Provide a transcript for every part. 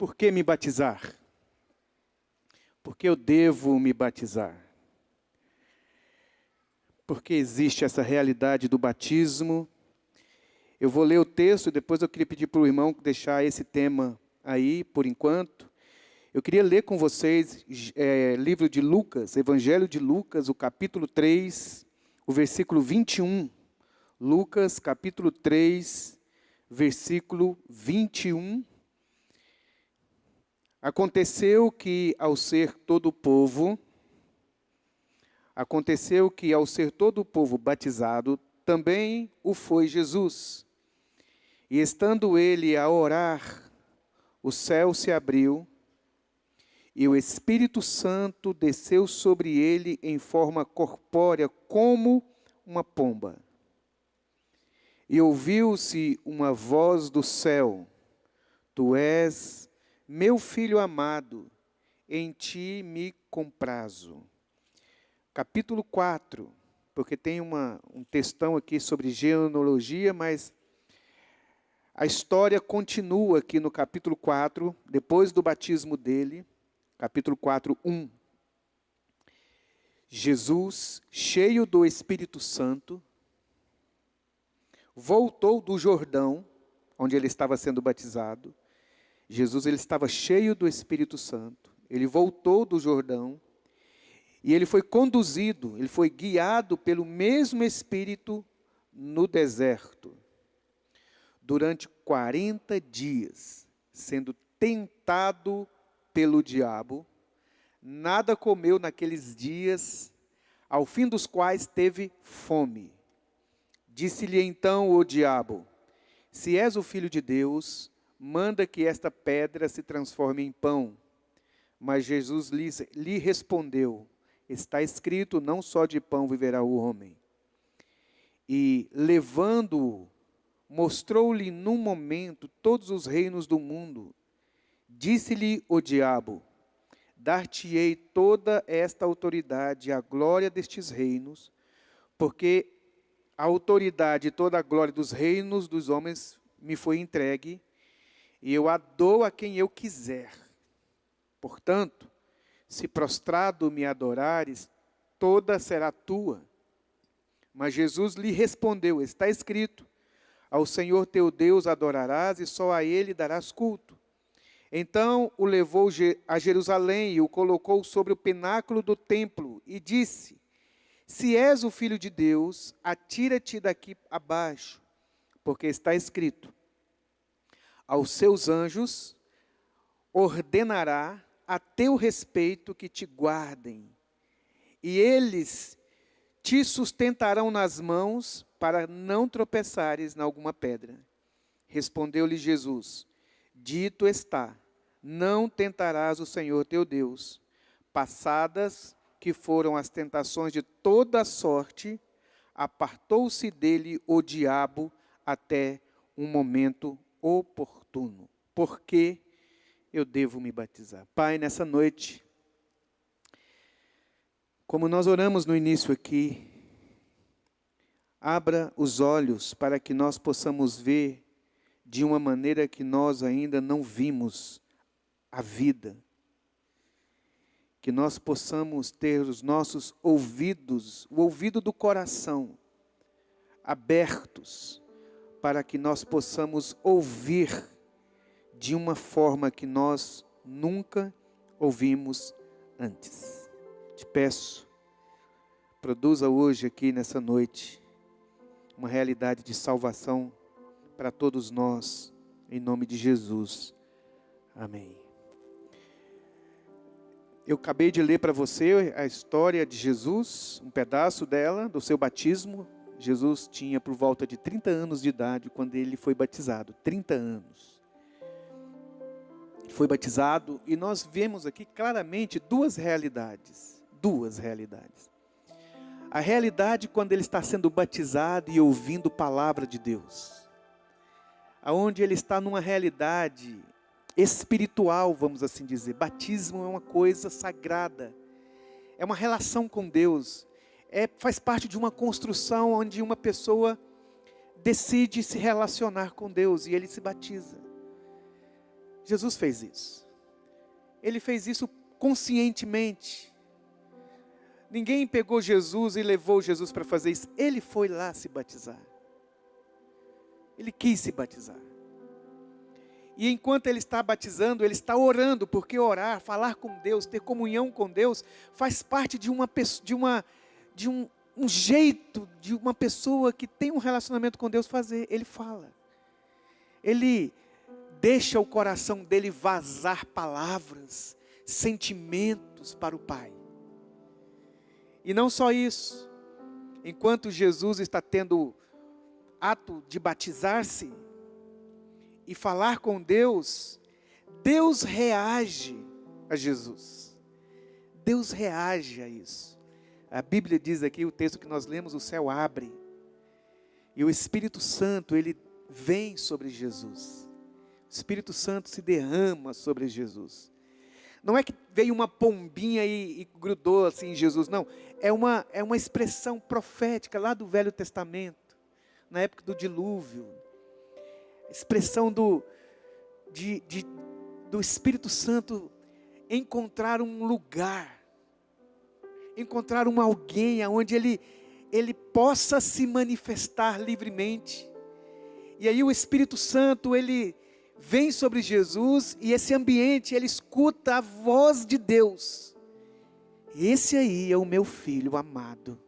Por que me batizar? Por que eu devo me batizar? Porque existe essa realidade do batismo. Eu vou ler o texto e depois eu queria pedir para o irmão deixar esse tema aí, por enquanto. Eu queria ler com vocês livro de Lucas, Evangelho de Lucas, o capítulo 3, o versículo 21. Lucas, capítulo 3, versículo 21. Aconteceu que ao ser todo o povo batizado, também o foi Jesus. E estando ele a orar, o céu se abriu, e o Espírito Santo desceu sobre ele em forma corpórea, como uma pomba. E ouviu-se uma voz do céu: Tu és meu filho amado, em ti me comprazo. Capítulo 4, porque tem um textão aqui sobre genealogia, mas a história continua aqui no capítulo 4, depois do batismo dele, capítulo 4, 1. Jesus, cheio do Espírito Santo, voltou do Jordão, onde ele estava sendo batizado. Jesus, ele estava cheio do Espírito Santo. Ele voltou do Jordão e ele foi conduzido, ele foi guiado pelo mesmo Espírito no deserto. Durante 40 dias, sendo tentado pelo diabo, nada comeu naqueles dias, ao fim dos quais teve fome. Disse-lhe então o diabo: Se és o Filho de Deus, manda que esta pedra se transforme em pão. Mas Jesus lhe respondeu: Está escrito, não só de pão viverá o homem. E, levando-o, mostrou-lhe num momento todos os reinos do mundo. Disse-lhe o diabo: Dar-te-ei toda esta autoridade e a glória destes reinos, porque a autoridade e toda a glória dos reinos dos homens me foi entregue, e eu a dou a quem eu quiser. Portanto, se prostrado me adorares, toda será tua. Mas Jesus lhe respondeu: Está escrito, ao Senhor teu Deus adorarás e só a Ele darás culto. Então o levou a Jerusalém e o colocou sobre o pináculo do templo e disse: Se és o Filho de Deus, atira-te daqui abaixo, porque está escrito: Aos seus anjos ordenará a teu respeito que te guardem, e eles te sustentarão nas mãos para não tropeçares em alguma pedra. Respondeu-lhe Jesus: Dito está, não tentarás o Senhor teu Deus. Passadas que foram as tentações de toda a sorte, apartou-se dele o diabo até um momento oportuno. Por que eu devo me batizar? Pai, nessa noite, como nós oramos no início aqui, abra os olhos para que nós possamos ver de uma maneira que nós ainda não vimos a vida. Que nós possamos ter os nossos ouvidos, o ouvido do coração, abertos, para que nós possamos ouvir de uma forma que nós nunca ouvimos antes. Te peço, produza hoje aqui nessa noite uma realidade de salvação para todos nós, em nome de Jesus. Amém. Eu acabei de ler para você a história de Jesus, um pedaço dela, do seu batismo. Jesus tinha por volta de 30 anos de idade quando ele foi batizado. 30 anos. Foi batizado e nós vemos aqui claramente duas realidades. Duas realidades. A realidade quando ele está sendo batizado e ouvindo a palavra de Deus. Onde ele está numa realidade espiritual, vamos assim dizer. Batismo é uma coisa sagrada. É uma relação com Deus. Faz parte de uma construção onde uma pessoa decide se relacionar com Deus e ele se batiza. Jesus fez isso. Ele fez isso conscientemente. Ninguém pegou Jesus e levou Jesus para fazer isso. Ele foi lá se batizar. Ele quis se batizar. E enquanto ele está batizando, ele está orando, porque orar, falar com Deus, ter comunhão com Deus, faz parte de um jeito de uma pessoa que tem um relacionamento com Deus fazer. Ele fala. Ele deixa o coração dele vazar palavras, sentimentos para o Pai. E não só isso. Enquanto Jesus está tendo ato de batizar-se e falar com Deus, Deus reage a Jesus. Deus reage a isso. A Bíblia diz aqui, o texto que nós lemos, o céu abre. E o Espírito Santo, ele vem sobre Jesus. O Espírito Santo se derrama sobre Jesus. Não é que veio uma pombinha e grudou assim em Jesus, não. É uma expressão profética lá do Velho Testamento, na época do dilúvio. Expressão do Espírito Santo encontrar um lugar, encontrar alguém onde ele possa se manifestar livremente. E aí o Espírito Santo, ele vem sobre Jesus, e esse ambiente, ele escuta a voz de Deus. Esse aí é o meu filho amado,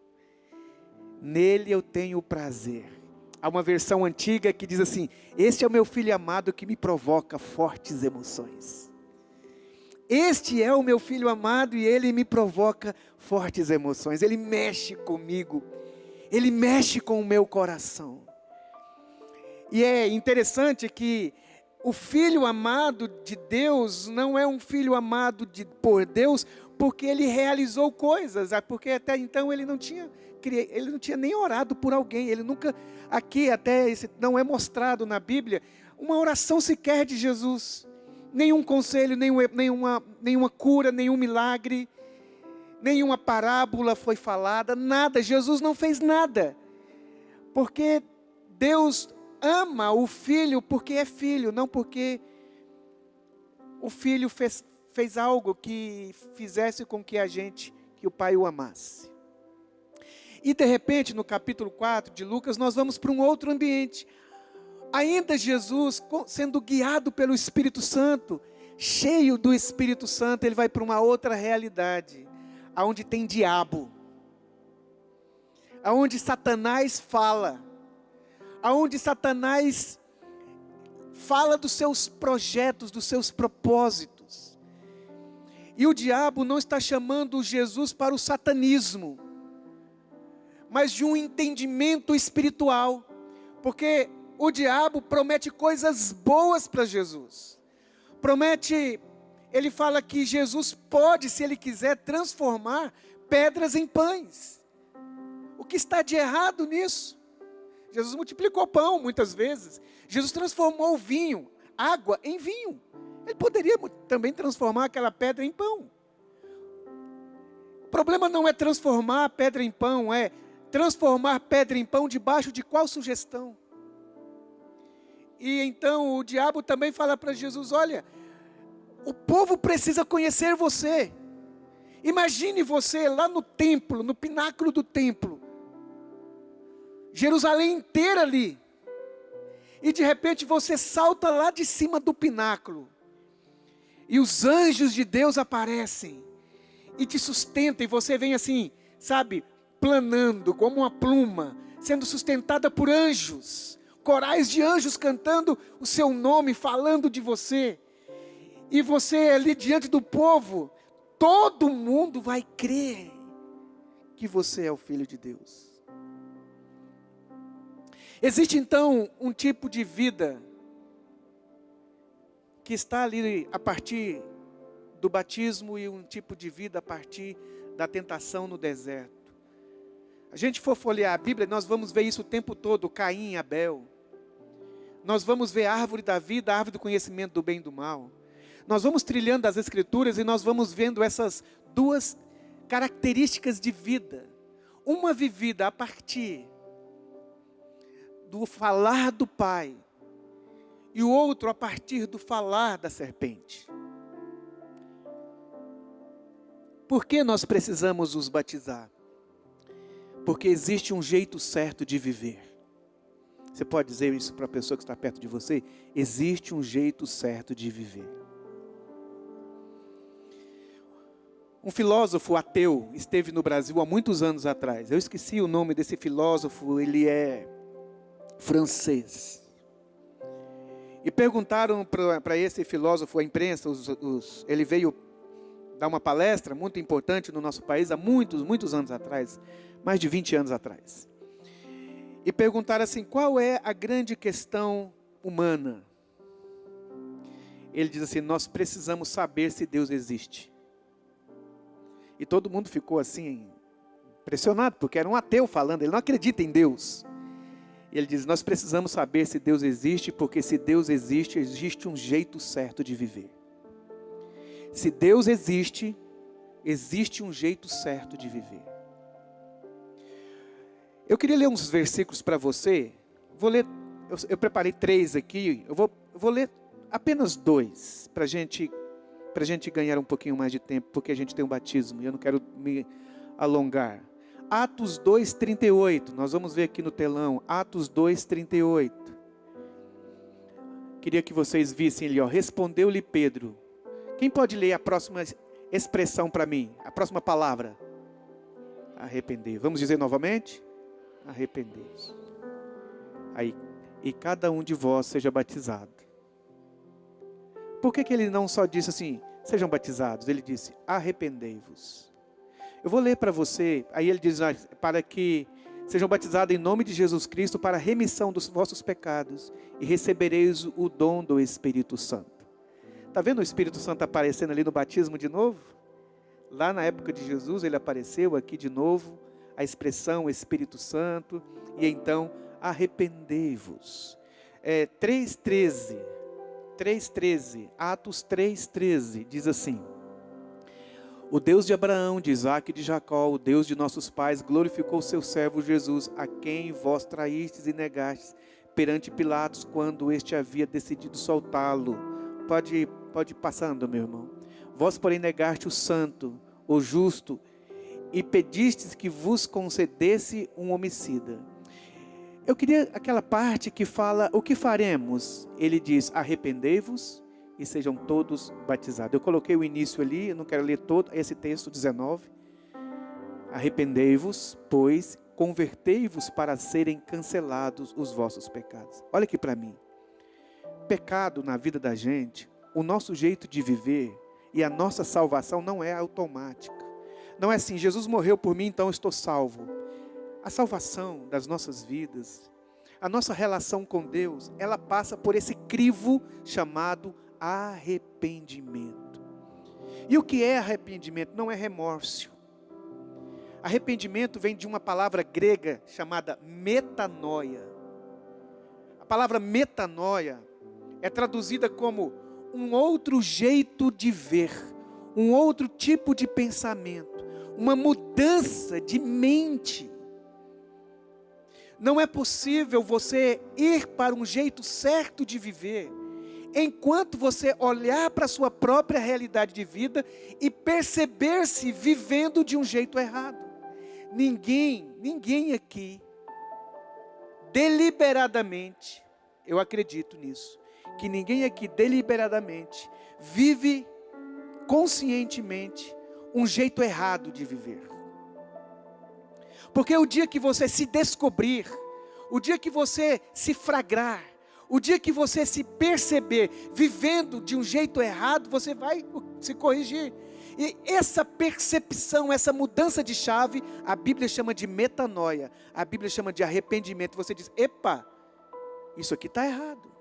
nele eu tenho prazer. Há uma versão antiga que diz assim: este é o meu filho amado que me provoca fortes emoções. Este é o meu filho amado e ele me provoca fortes emoções. Ele mexe comigo, ele mexe com o meu coração. E é interessante que o filho amado de Deus não é um filho amado por Deus porque ele realizou coisas, porque até então ele não tinha nem orado por alguém. Ele nunca, aqui até não é mostrado na Bíblia uma oração sequer de Jesus, nenhum conselho, nenhuma cura, nenhum milagre, nenhuma parábola foi falada, nada. Jesus não fez nada, porque Deus ama o filho porque é filho, não porque o filho fez algo que fizesse com que o pai o amasse. E de repente, no capítulo 4 de Lucas, nós vamos para um outro ambiente. Ainda Jesus, sendo guiado pelo Espírito Santo, cheio do Espírito Santo, ele vai para uma outra realidade, aonde tem diabo, aonde Satanás fala, aonde Satanás fala dos seus projetos, dos seus propósitos. E o diabo não está chamando Jesus para o satanismo, mas de um entendimento espiritual, porque o diabo promete coisas boas para Jesus. Ele fala que Jesus pode, se ele quiser, transformar pedras em pães. O que está de errado nisso? Jesus multiplicou pão muitas vezes. Jesus transformou o vinho, água, em vinho. Ele poderia também transformar aquela pedra em pão. O problema não é transformar a pedra em pão, é transformar pedra em pão debaixo de qual sugestão? E então o diabo também fala para Jesus: olha, o povo precisa conhecer você. Imagine você lá no templo, no pináculo do templo, Jerusalém inteira ali, e de repente você salta lá de cima do pináculo, e os anjos de Deus aparecem, e te sustentam, e você vem assim, sabe, planando como uma pluma, sendo sustentada por anjos, corais de anjos cantando o seu nome, falando de você, e você ali diante do povo, todo mundo vai crer que você é o Filho de Deus. Existe então um tipo de vida que está ali a partir do batismo e um tipo de vida a partir da tentação no deserto. A gente for folhear a Bíblia, nós vamos ver isso o tempo todo, Caim e Abel. Nós vamos ver a árvore da vida, a árvore do conhecimento do bem e do mal. Nós vamos trilhando as Escrituras e nós vamos vendo essas duas características de vida. Uma vivida a partir do falar do Pai, e o outro a partir do falar da serpente. Por que nós precisamos nos batizar? Porque existe um jeito certo de viver. Você pode dizer isso para a pessoa que está perto de você? Existe um jeito certo de viver. Um filósofo ateu esteve no Brasil há muitos anos atrás. Eu esqueci o nome desse filósofo, ele é francês. E perguntaram para esse filósofo, a imprensa, ele veio dar uma palestra muito importante no nosso país há muitos anos atrás, mais de 20 anos atrás. E perguntaram assim, qual é a grande questão humana? Ele diz assim, nós precisamos saber se Deus existe. E todo mundo ficou assim, impressionado, porque era um ateu falando, ele não acredita em Deus. Ele diz, nós precisamos saber se Deus existe, porque se Deus existe, existe um jeito certo de viver. Se Deus existe, existe um jeito certo de viver. Eu queria ler uns versículos para você. Vou ler, eu preparei 3 aqui, eu vou ler apenas 2, para a gente ganhar um pouquinho mais de tempo, porque a gente tem um batismo, e eu não quero me alongar. Atos 2:38, nós vamos ver aqui no telão, Atos 2:38. Queria que vocês vissem ali, respondeu-lhe Pedro. Quem pode ler a próxima expressão para mim? A próxima palavra? Arrepender. Vamos dizer novamente? Arrepender-se. Aí, e cada um de vós seja batizado. Por que ele não só disse assim, sejam batizados? Ele disse, arrependei-vos. Eu vou ler para você, aí ele diz, para que sejam batizados em nome de Jesus Cristo para a remissão dos vossos pecados e recebereis o dom do Espírito Santo. Está vendo o Espírito Santo aparecendo ali no batismo de novo? Lá na época de Jesus ele apareceu aqui de novo, a expressão Espírito Santo, e então arrependei-vos. 3:13, Atos 3:13, diz assim, o Deus de Abraão, de Isaque e de Jacó, o Deus de nossos pais, glorificou o seu servo Jesus, a quem vós traístes e negastes perante Pilatos, quando este havia decidido soltá-lo. Pode ir passando, meu irmão. Vós, porém, negaste o santo, o justo, e pedistes que vos concedesse um homicida. Eu queria aquela parte que fala, o que faremos? Ele diz, arrependei-vos e sejam todos batizados. Eu coloquei o início ali, eu não quero ler todo esse texto 19. Arrependei-vos, pois convertei-vos para serem cancelados os vossos pecados. Olha aqui para mim. Pecado na vida da gente, o nosso jeito de viver e a nossa salvação não é automática. Não é assim, Jesus morreu por mim, então eu estou salvo. A salvação das nossas vidas, a nossa relação com Deus, ela passa por esse crivo chamado arrependimento. E o que é arrependimento? Não é remorso. Arrependimento vem de uma palavra grega chamada metanoia. A palavra metanoia é traduzida como um outro jeito de ver, um outro tipo de pensamento, uma mudança de mente. Não é possível você ir para um jeito certo de viver, enquanto você olhar para a sua própria realidade de vida e perceber-se vivendo de um jeito errado. Ninguém aqui, deliberadamente, eu acredito nisso, que ninguém aqui deliberadamente vive conscientemente um jeito errado de viver. Porque o dia que você se descobrir, o dia que você se flagrar, o dia que você se perceber vivendo de um jeito errado, você vai se corrigir. E essa percepção, essa mudança de chave, a Bíblia chama de metanoia, a Bíblia chama de arrependimento. Você diz, epa, isso aqui está errado.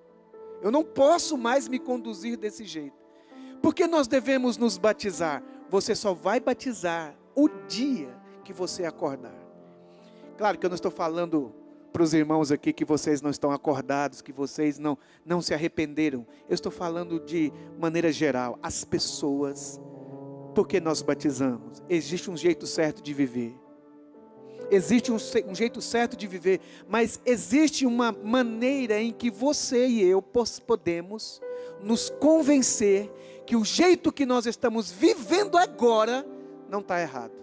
Eu não posso mais me conduzir desse jeito. Por que nós devemos nos batizar? Você só vai batizar o dia que você acordar. Claro que eu não estou falando para os irmãos aqui que vocês não estão acordados, que vocês não se arrependeram. Eu estou falando de maneira geral, as pessoas. Por que nós batizamos? Existe um jeito certo de viver. existe um jeito certo de viver, mas existe uma maneira em que você e eu podemos nos convencer que o jeito que nós estamos vivendo agora não está errado.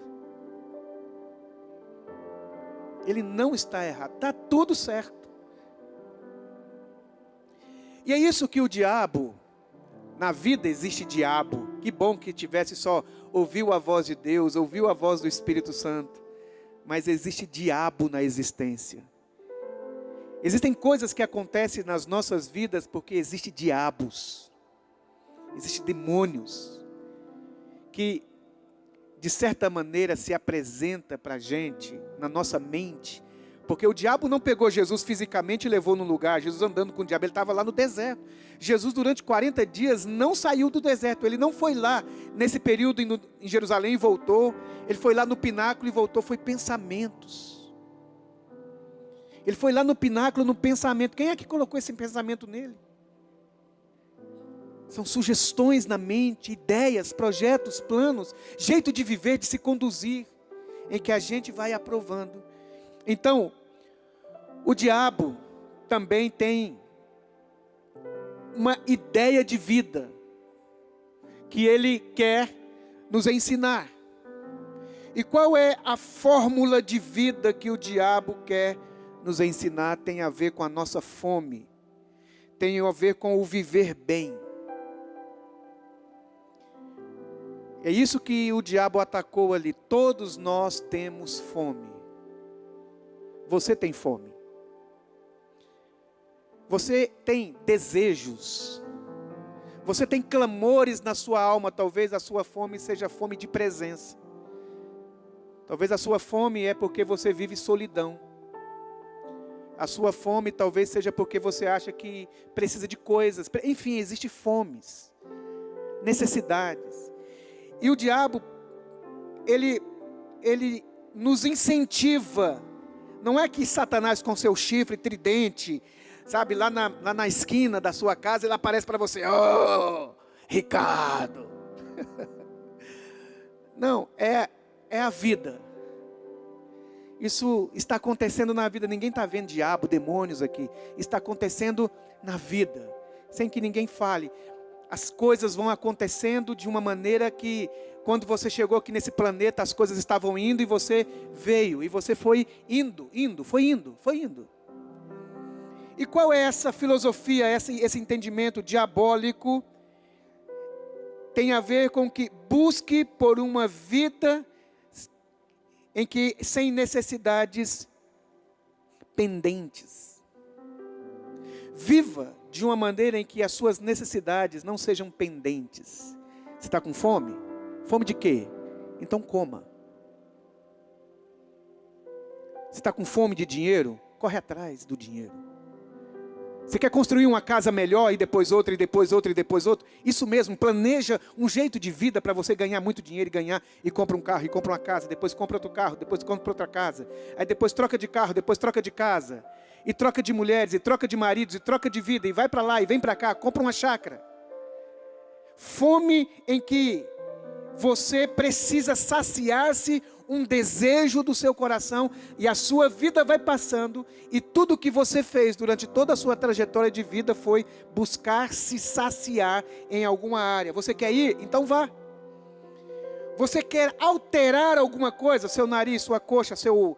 Ele não está errado, está tudo certo. E é isso que o diabo, na vida existe diabo. Que bom que tivesse só ouviu a voz de Deus, ouviu a voz do Espírito Santo. Mas existe diabo na existência. Existem coisas que acontecem nas nossas vidas porque existem diabos. Existem demônios. Que de certa maneira se apresenta para a gente, na nossa mente. Porque o diabo não pegou Jesus fisicamente e levou num lugar. Jesus andando com o diabo, ele estava lá no deserto. Jesus durante 40 dias não saiu do deserto. Ele não foi lá nesse período em Jerusalém e voltou. Ele foi lá no pináculo e voltou. Foi pensamentos. Ele foi lá no pináculo, no pensamento. Quem é que colocou esse pensamento nele? São sugestões na mente, ideias, projetos, planos, jeito de viver, de se conduzir, em que a gente vai aprovando. Então, o diabo também tem uma ideia de vida que ele quer nos ensinar. E qual é a fórmula de vida que o diabo quer nos ensinar? Tem a ver com a nossa fome, tem a ver com o viver bem. É isso que o diabo atacou ali. Todos nós temos fome. Você tem fome. Você tem desejos. Você tem clamores na sua alma. Talvez a sua fome seja fome de presença. Talvez a sua fome é porque você vive solidão. A sua fome talvez seja porque você acha que precisa de coisas. Enfim, existem fomes, necessidades. E o diabo, ele nos incentiva. Não é que Satanás com seu chifre tridente, sabe, lá na esquina da sua casa, ele aparece para você. Oh, Ricardo. Não, é a vida. Isso está acontecendo na vida. Ninguém está vendo diabo, demônios aqui. Está acontecendo na vida, sem que ninguém fale. As coisas vão acontecendo de uma maneira que, quando você chegou aqui nesse planeta, as coisas estavam indo e você veio. E você foi indo. E qual é essa filosofia, esse entendimento diabólico? Tem a ver com que busque por uma vida em que, sem necessidades pendentes. Viva de uma maneira em que as suas necessidades não sejam pendentes. Você está com fome? Fome de quê? Então coma. Você está com fome de dinheiro? Corre atrás do dinheiro. Você quer construir uma casa melhor e depois outra, e depois outra, e depois outra? Isso mesmo, planeja um jeito de vida para você ganhar muito dinheiro e compra um carro, e compra uma casa, depois compra outro carro, depois compra outra casa. Aí depois troca de carro, depois troca de casa. E troca de mulheres, e troca de maridos, e troca de vida, e vai para lá, e vem para cá, compra uma chácara. Fome em que você precisa saciar-se um desejo do seu coração, e a sua vida vai passando, e tudo que você fez durante toda a sua trajetória de vida foi buscar se saciar em alguma área. Você quer ir? Então vá. Você quer alterar alguma coisa? Seu nariz, sua coxa, seu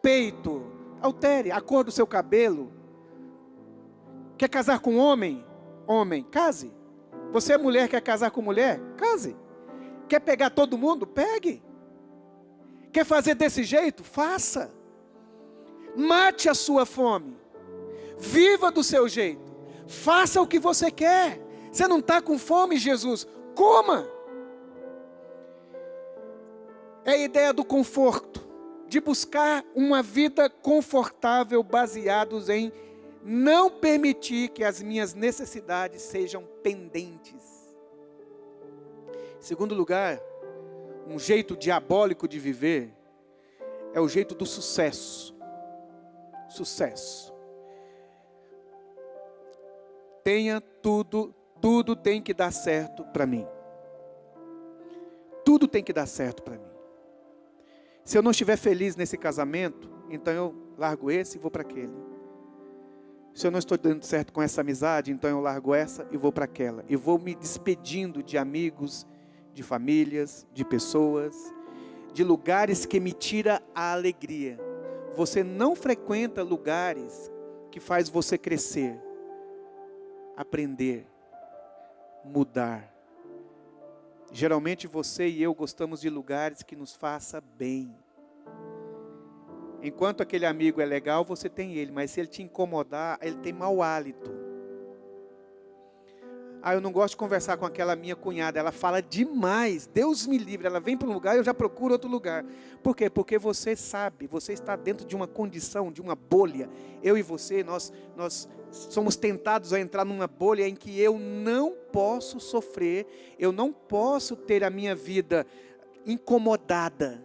peito? Altere a cor do seu cabelo. Quer casar com homem? Homem, case. Você é mulher, quer casar com mulher? Case. Quer pegar todo mundo? Pegue. Quer fazer desse jeito? Faça. Mate a sua fome. Viva do seu jeito. Faça o que você quer. Você não está com fome, Jesus? Coma. É a ideia do conforto. De buscar uma vida confortável baseados em não permitir que as minhas necessidades sejam pendentes. Em segundo lugar, um jeito diabólico de viver é o jeito do sucesso. Sucesso. Tenha tudo tem que dar certo para mim. Tudo tem que dar certo para mim. Se eu não estiver feliz nesse casamento, então eu largo esse e vou para aquele. Se eu não estou dando certo com essa amizade, então eu largo essa e vou para aquela. E vou me despedindo de amigos, de famílias, de pessoas, de lugares que me tiram a alegria. Você não frequenta lugares que faz você crescer, aprender, mudar. Geralmente você e eu gostamos de lugares que nos façam bem. Enquanto aquele amigo é legal, você tem ele, mas se ele te incomodar, ele tem mau hálito. Eu não gosto de conversar com aquela minha cunhada, ela fala demais, Deus me livre, ela vem para um lugar e eu já procuro outro lugar. Por quê? Porque você sabe, você está dentro de uma condição, de uma bolha. Eu e você, nós somos tentados a entrar numa bolha em que eu não posso sofrer, eu não posso ter a minha vida incomodada.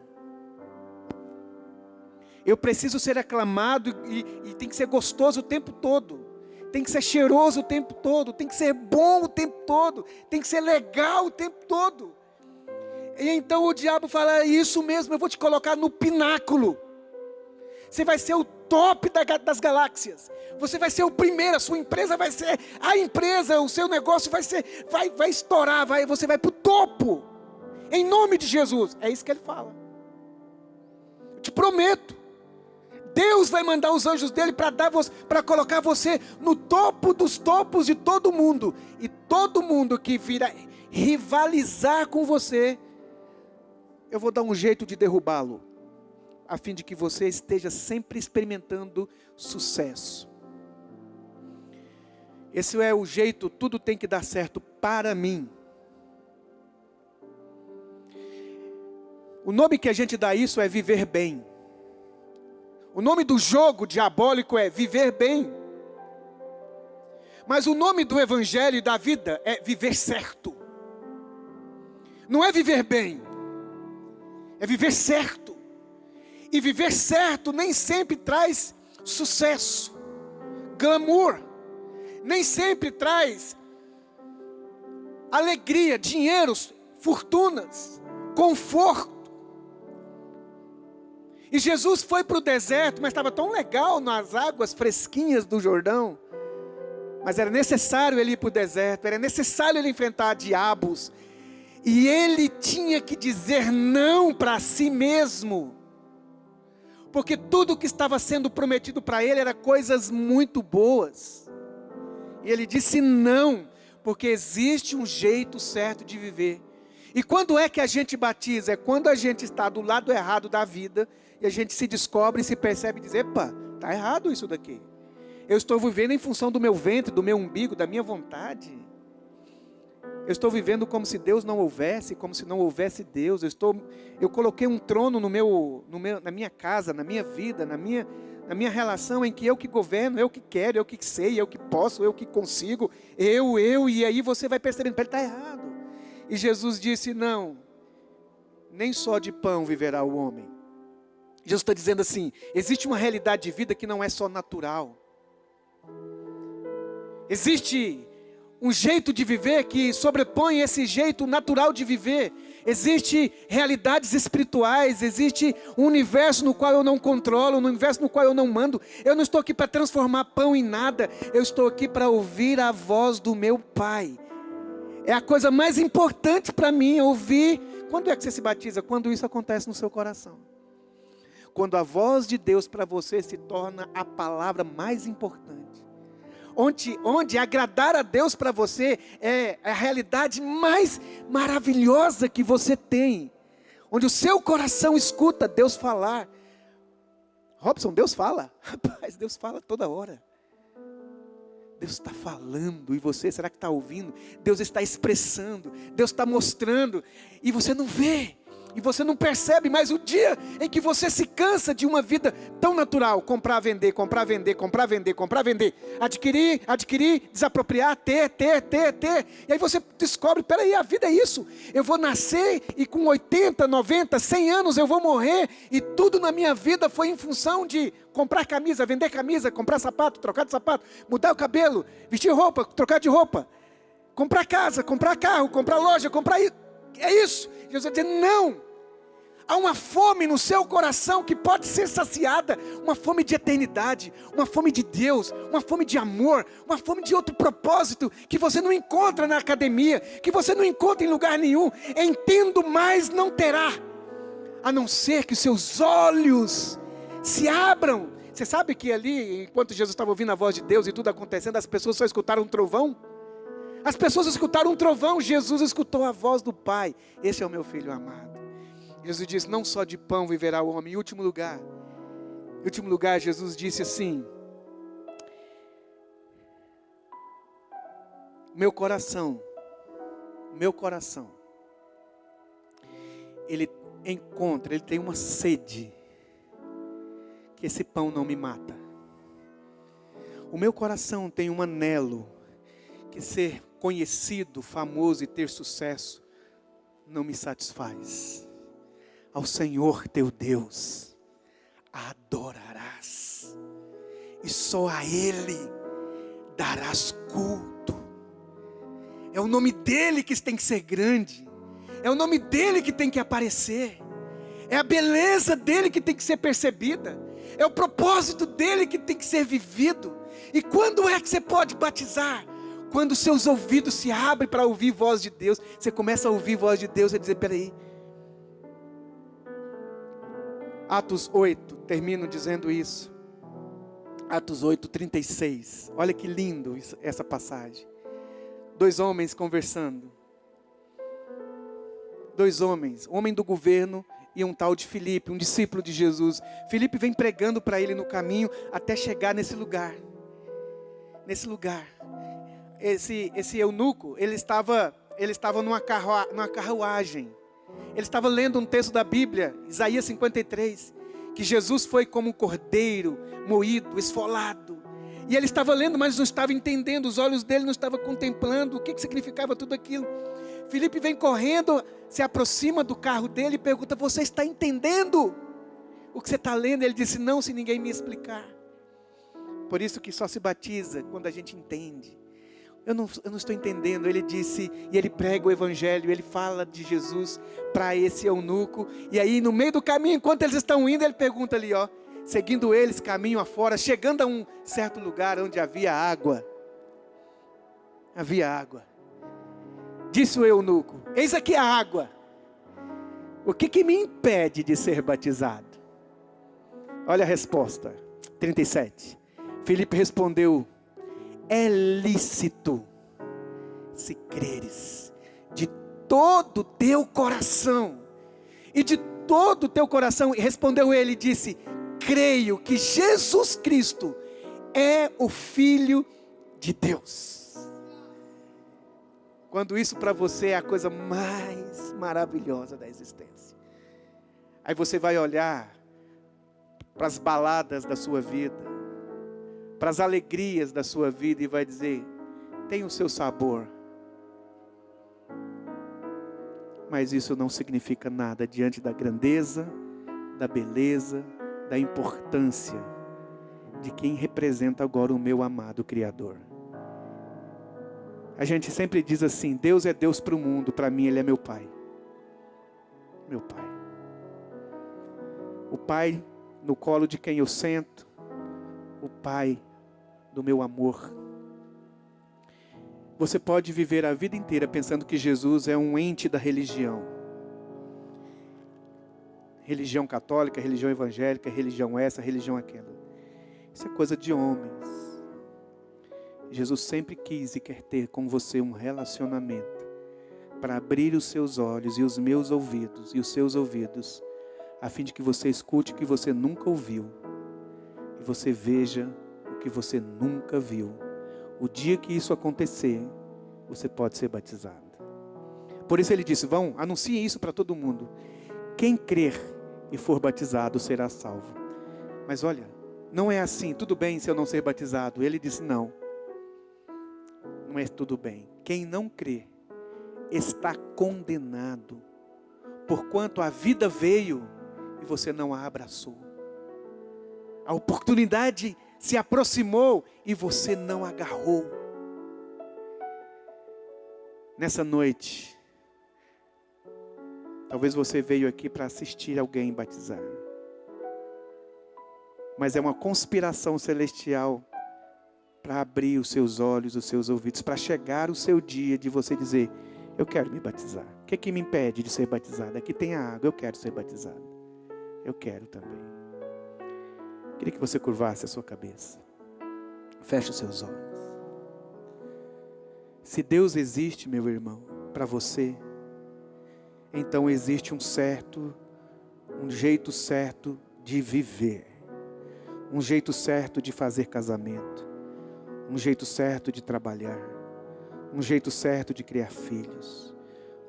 Eu preciso ser aclamado e tem que ser gostoso o tempo todo. Tem que ser cheiroso o tempo todo. Tem que ser bom o tempo todo. Tem que ser legal o tempo todo. E então o diabo fala, isso mesmo, eu vou te colocar no pináculo. Você vai ser o top das galáxias. Você vai ser o primeiro, a sua empresa vai ser a empresa, o seu negócio vai estourar, você vai para o topo. Em nome de Jesus. É isso que ele fala. Eu te prometo. Deus vai mandar os anjos dele para colocar você no topo dos topos de todo mundo. E todo mundo que vira rivalizar com você, eu vou dar um jeito de derrubá-lo, a fim de que você esteja sempre experimentando sucesso. Esse é o jeito, tudo tem que dar certo para mim. O nome que a gente dá isso é viver bem. O nome do jogo diabólico é viver bem. Mas o nome do evangelho e da vida é viver certo. Não é viver bem, é viver certo. E viver certo nem sempre traz sucesso, glamour. Nem sempre traz alegria, dinheiro, fortunas, conforto. E Jesus foi para o deserto, mas estava tão legal nas águas fresquinhas do Jordão. Mas era necessário ele ir para o deserto, era necessário ele enfrentar diabos. E ele tinha que dizer não para si mesmo. Porque tudo que estava sendo prometido para ele era coisas muito boas. E ele disse não, porque existe um jeito certo de viver. E quando é que a gente batiza? É quando a gente está do lado errado da vida e a gente se descobre e se percebe e diz, epa, está errado isso daqui. Eu estou vivendo em função do meu ventre, do meu umbigo, da minha vontade. Eu estou vivendo como se Deus não houvesse, como se não houvesse Deus. Eu coloquei um trono na minha casa, na minha vida, na minha relação em que eu que governo, eu que quero, eu que sei, eu que posso, eu que consigo, e aí você vai percebendo, ele está errado. E Jesus disse, não, nem só de pão viverá o homem. Jesus está dizendo assim, existe uma realidade de vida que não é só natural. Existe um jeito de viver que sobrepõe esse jeito natural de viver. Existe realidades espirituais, existe um universo no qual eu não controlo, um universo no qual eu não mando. Eu não estou aqui para transformar pão em nada, eu estou aqui para ouvir a voz do meu Pai. É a coisa mais importante para mim, ouvir. Quando é que você se batiza? Quando isso acontece no seu coração. Quando a voz de Deus para você se torna a palavra mais importante. Onde agradar a Deus para você é a realidade mais maravilhosa que você tem. Onde o seu coração escuta Deus falar. Robson, Deus fala? Rapaz, Deus fala toda hora. Deus está falando e você, será que está ouvindo? Deus está expressando, Deus está mostrando e você não vê. E você não percebe, mas o dia em que você se cansa de uma vida tão natural, comprar, vender, comprar, vender, comprar, vender, comprar, vender, adquirir, desapropriar, ter, e aí você descobre, peraí, a vida é isso, eu vou nascer e com 80, 90, 100 anos eu vou morrer, e tudo na minha vida foi em função de comprar camisa, vender camisa, comprar sapato, trocar de sapato, mudar o cabelo, vestir roupa, trocar de roupa, comprar casa, comprar carro, comprar loja, comprar isso, é isso. Jesus vai dizer, não. Há uma fome no seu coração que pode ser saciada, uma fome de eternidade, uma fome de Deus, uma fome de amor, uma fome de outro propósito, que você não encontra na academia, que você não encontra em lugar nenhum. Entendo mais não terá, a não ser que os seus olhos se abram. Você sabe que ali, enquanto Jesus estava ouvindo a voz de Deus e tudo acontecendo, as pessoas só escutaram um trovão? As pessoas escutaram um trovão, Jesus escutou a voz do Pai. Esse é o meu filho amado. Jesus diz, não só de pão viverá o homem. Em último lugar, Jesus disse assim, meu coração, ele tem uma sede, que esse pão não me mata. O meu coração tem um anelo, que ser conhecido, famoso e ter sucesso, não me satisfaz. Ao Senhor teu Deus adorarás, e só a Ele darás culto. É o nome dEle que tem que ser grande, é o nome dEle que tem que aparecer, é a beleza dEle que tem que ser percebida, é o propósito dEle que tem que ser vivido. E quando é que você pode batizar? Quando seus ouvidos se abrem para ouvir voz de Deus. Você começa a ouvir voz de Deus e dizer, peraí. Atos 8, termino dizendo isso. Atos 8, 36. Olha que lindo essa passagem. 2 homens conversando. 2 homens, um homem do governo e um tal de Filipe, um discípulo de Jesus. Filipe vem pregando para ele no caminho até chegar nesse lugar. Esse eunuco, ele estava numa carruagem. Ele estava lendo um texto da Bíblia, Isaías 53, que Jesus foi como um cordeiro, moído, esfolado. E ele estava lendo, mas não estava entendendo, os olhos dele não estavam contemplando o que significava tudo aquilo. Filipe vem correndo, se aproxima do carro dele e pergunta, você está entendendo o que você está lendo? Ele disse, não, se ninguém me explicar. Por isso que só se batiza quando a gente entende. Eu não estou entendendo. Ele disse, e ele prega o evangelho, ele fala de Jesus para esse eunuco. E aí no meio do caminho, enquanto eles estão indo, ele pergunta ali, seguindo eles caminho afora, chegando a um certo lugar onde havia água. Havia água. Disse o eunuco, eis aqui a água. O que me impede de ser batizado? Olha a resposta, 37. Filipe respondeu, é lícito, se creres, de todo o teu coração, e de todo o teu coração, respondeu ele e disse, creio que Jesus Cristo é o Filho de Deus. Quando isso para você é a coisa mais maravilhosa da existência. Aí você vai olhar para as baladas da sua vida, para as alegrias da sua vida e vai dizer, tem o seu sabor. Mas isso não significa nada diante da grandeza, da beleza, da importância de quem representa agora o meu amado Criador. A gente sempre diz assim, Deus é Deus para o mundo, para mim Ele é meu Pai. Meu Pai. O Pai no colo de quem eu sento, o Pai do meu amor. Você pode viver a vida inteira pensando que Jesus é um ente da religião. Religião católica, religião evangélica, religião essa, religião aquela. Isso é coisa de homens. Jesus sempre quis e quer ter com você um relacionamento para abrir os seus olhos e os meus ouvidos e os seus ouvidos, a fim de que você escute o que você nunca ouviu e você veja o que você nunca viu. O dia que isso acontecer, você pode ser batizado. Por isso ele disse, vão, anunciem isso para todo mundo. Quem crer e for batizado será salvo. Mas olha, não é assim, tudo bem se eu não ser batizado. Ele disse, não é tudo bem. Quem não crê está condenado, porquanto a vida veio e você não a abraçou. A oportunidade se aproximou e você não agarrou. Nessa noite, Talvez você veio aqui para assistir alguém batizar. Mas é uma conspiração celestial para abrir os seus olhos, os seus ouvidos, para chegar o seu dia de você dizer: eu quero me batizar. O que é que me impede de ser batizado? Aqui tem a água, eu quero ser batizado. Eu quero também. Queria que você curvasse a sua cabeça. Feche os seus olhos. Se Deus existe, meu irmão, para você, então existe um jeito certo de viver. Um jeito certo de fazer casamento. Um jeito certo de trabalhar. Um jeito certo de criar filhos.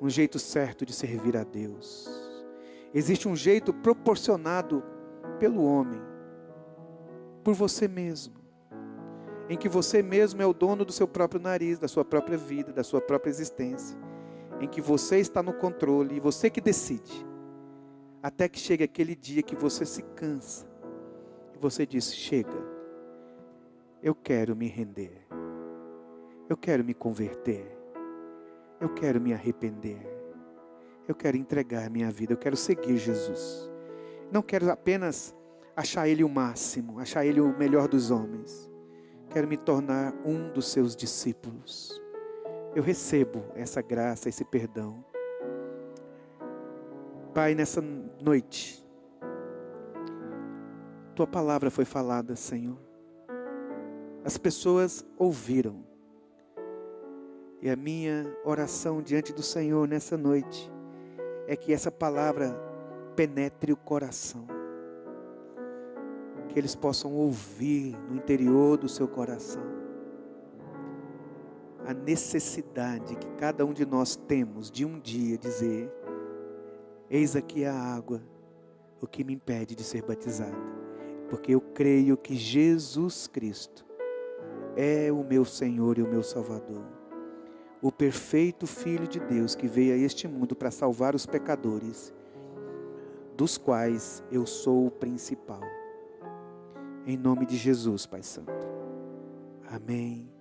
Um jeito certo de servir a Deus. Existe um jeito proporcionado pelo homem, por você mesmo, em que você mesmo é o dono do seu próprio nariz, da sua própria vida, da sua própria existência, em que você está no controle e você que decide, até que chegue aquele dia que você se cansa e você diz: chega, eu quero me render, eu quero me converter, eu quero me arrepender, eu quero entregar minha vida, eu quero seguir Jesus. Não quero apenas achar Ele o máximo, achar Ele o melhor dos homens. Quero me tornar um dos seus discípulos. Eu recebo essa graça, esse perdão. Pai, nessa noite, Tua palavra foi falada, Senhor. As pessoas ouviram. E a minha oração diante do Senhor nessa noite é que essa palavra penetre o coração. Que eles possam ouvir no interior do seu coração a necessidade que cada um de nós temos de um dia dizer: eis aqui a água, o que me impede de ser batizado, porque eu creio que Jesus Cristo é o meu Senhor e o meu Salvador, o perfeito Filho de Deus que veio a este mundo para salvar os pecadores, dos quais eu sou o principal. Em nome de Jesus, Pai Santo. Amém.